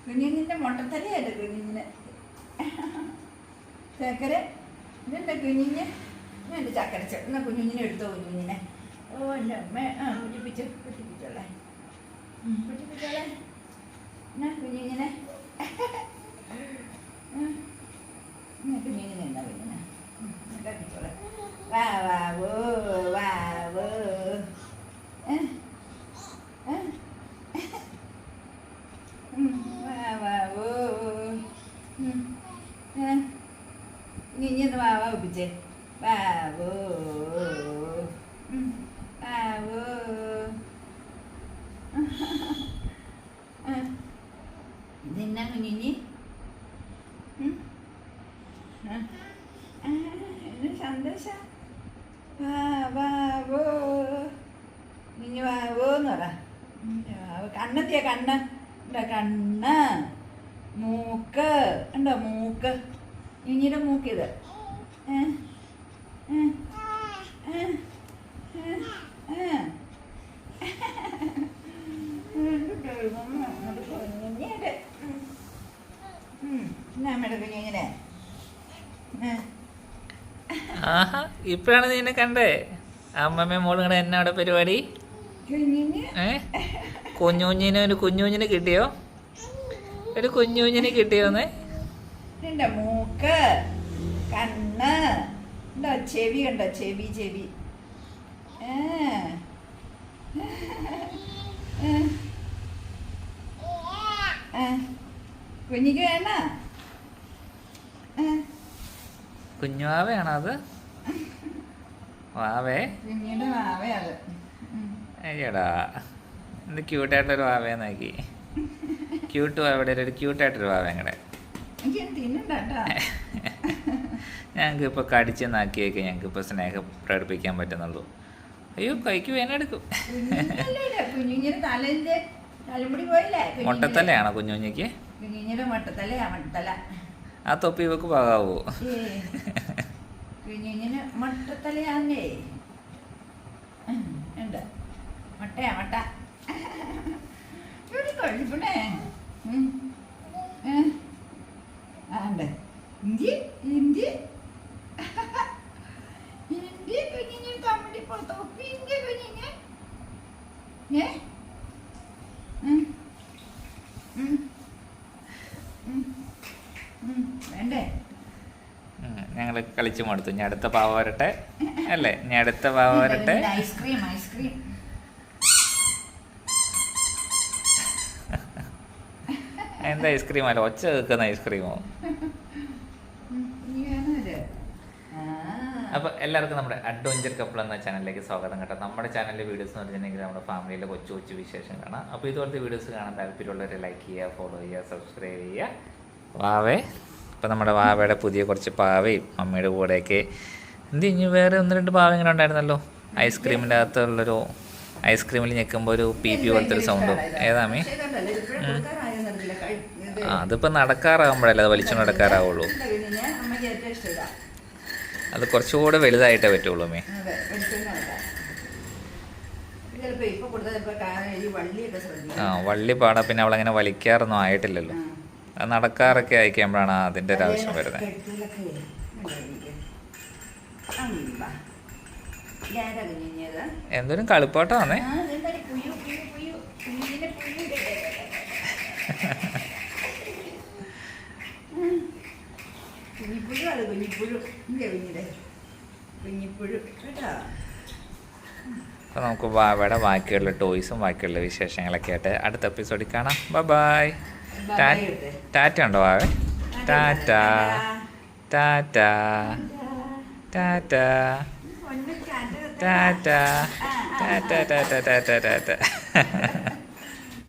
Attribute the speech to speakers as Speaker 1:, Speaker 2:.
Speaker 1: കുഞ്ഞിൻ്റെ മുട്ടത്തലയല്ലേ കുഞ്ഞിന് ചക്കര ഇതെന്താ കുഞ്ഞിന് എൻ്റെ ചക്കര എന്നാ കുഞ്ഞിനെ എടുത്തോ കുഞ്ഞിനെ. ഓ എൻ്റെ അമ്മ പൊട്ടിപ്പിച്ചോളെ എന്നാ കുഞ്ഞിനെ കുഞ്ഞിനെ എന്നാ കുഞ്ഞിനെ കഴിച്ചോളെ. വാവോ വാവോ വാവോ ഇനിയൊന്ന് വാവ ഒപ്പിച്ചേ. വാവോ വാവോ ഇതെന്നാ കുഞ്ഞിഞ്ഞി സന്തോഷ. വാവോ കുഞ്ഞു വാവോന്ന് പറ. കണ്ണെത്തിയ കണ്ണ് ഉണ്ടോ? കണ്ണ് മൂക്ക് ഉണ്ടോ? മൂക്ക് കുഞ്ഞിയുടെ മൂക്കിത്. നമ്മുടെ കുഞ്ഞിങ്ങനെ
Speaker 2: ആഹാ ഇപ്പഴാണ് നീ എന്നെ കണ്ടേ. അമ്മമ്മ മോള് കണ്ട എന്നാ അവിടെ പരിപാടി? കുഞ്ഞുഞ്ഞിനെ ഒരു കുഞ്ഞുഞ്ഞിനെ കിട്ടിയോ? ഒരു കുഞ്ഞുഞ്ഞിനെ കിട്ടിയോന്ന്?
Speaker 1: എൻ്റെ മൂക്ക് കണ്ണ് ഉണ്ടോ? ചെവി ഉണ്ടോ? ചെവി ചെവി കുഞ്ഞിക്ക് വേണ്ട.
Speaker 2: കുഞ്ഞുവാവയാണോ അത്? വാവേ
Speaker 1: കുഞ്ഞിയുടെ വാവയത്.
Speaker 2: അയ്യടാ എന്ത് ക്യൂട്ടായിട്ടൊരു വാവയെ നോക്കി. ക്യൂട്ട് വാവയുടെ ഒരു ക്യൂട്ടായിട്ടൊരു വാവ ഞങ്ങളുടെ. ഞങ്ങൾക്ക് ഇപ്പോൾ കടിച്ച് നാക്കിയൊക്കെ ഞങ്ങൾക്ക് ഇപ്പോൾ സ്നേഹം പ്രകടിപ്പിക്കാൻ പറ്റുന്നുള്ളൂ. അയ്യോ കൈക്ക് വേനെടുക്കും. മുട്ടത്തലയാണോ കുഞ്ഞുഞ്ഞിക്ക്?
Speaker 1: കുഞ്ഞിയുടെ മുട്ടത്തലയാ. മുട്ടത്തല
Speaker 2: ആ തൊപ്പി ഇവക്ക് പാകാവോ?
Speaker 1: കുഞ്ഞിന് മുട്ടത്തലയാന്നേ ഉണ്ട്. മുട്ടയാ മുട്ട കൊഴുപ്പണേ. ആണ്ട് ഇന്ത്യ ഇന്ത്യ ഇന്ത്യ കുഞ്ഞിന് കമ്മടി പുറത്തൊപ്പി ഇന്ത്യ കുഞ്ഞിന് വേണ്ടേ?
Speaker 2: ഞങ്ങൾ കളിച്ചു മടുത്തു. ഞാൻ അടുത്ത പാവ വരട്ടെ അല്ലേ? ഞാൻ അടുത്ത പാവ വരട്ടെ.
Speaker 1: ഐസ്ക്രീം ഐസ്ക്രീം
Speaker 2: എന്താ ഐസ്ക്രീം അല്ല ഒച്ച കേൾക്കുന്ന ഐസ്ക്രീമോ? അപ്പോൾ എല്ലാവർക്കും നമ്മുടെ അഡ്വഞ്ചർ കപ്പിൾ എന്ന ചാനലിലേക്ക് സ്വാഗതം കേട്ടോ. നമ്മുടെ ചാനലിലെ വീഡിയോസ് എന്ന് പറഞ്ഞിട്ടുണ്ടെങ്കിൽ നമ്മുടെ ഫാമിലിയിലെ കൊച്ചു കൊച്ചു വിശേഷം കാണാം. അപ്പോൾ ഇതുപോലത്തെ വീഡിയോസ് കാണാൻ താല്പര്യമുള്ളവർ ലൈക്ക് ചെയ്യുക, ഫോളോ ചെയ്യുക, സബ്സ്ക്രൈബ് ചെയ്യുക. വാവേ ഇപ്പം നമ്മുടെ വാവയുടെ പുതിയ കുറച്ച് പാവയും മമ്മിയുടെ കൂടെയൊക്കെ എന്ത് ഇനി വേറെ ഒന്ന് രണ്ട് പാവ ഇങ്ങനെ ഉണ്ടായിരുന്നല്ലോ. ഐസ്ക്രീമിൻ്റെ അകത്തുള്ളൊരു ഐസ്ക്രീമിൽ ഞെക്കുമ്പോൾ ഒരു പി പി പോലത്തെ ഒരു സൗണ്ടും. ഏതാമേ? അതിപ്പോൾ നടക്കാറാകുമ്പോഴല്ലേ അത് വലിച്ചു നടക്കാറാവുള്ളൂ. അത് കുറച്ചുകൂടെ വലുതായിട്ടേ പറ്റുള്ളൂ മേ. ആ വള്ളി പാടാ. പിന്നെ അവളങ്ങനെ വലിക്കാറൊന്നും ആയിട്ടില്ലല്ലോ. അത് നടക്കാറൊക്കെ അയക്കുമ്പോഴാണ് അതിൻ്റെ ഒരു ആവശ്യം വരുന്നത്. എന്തൊരു കളിപ്പാട്ടമാണേ. അപ്പോൾ നമുക്ക് വാവയുടെ ബാക്കിയുള്ള ടോയ്സും ബാക്കിയുള്ള വിശേഷങ്ങളൊക്കെ ആയിട്ട് അടുത്ത എപ്പിസോഡിൽ കാണാം. ബൈ. ടാറ്റ ഉണ്ടോ വാവേ? ടാറ്റ ടാറ്റ ടാറ്റ ടാറ്റ ടാറ്റ ടാറ്റ ടാറ്റ ടാറ്റ.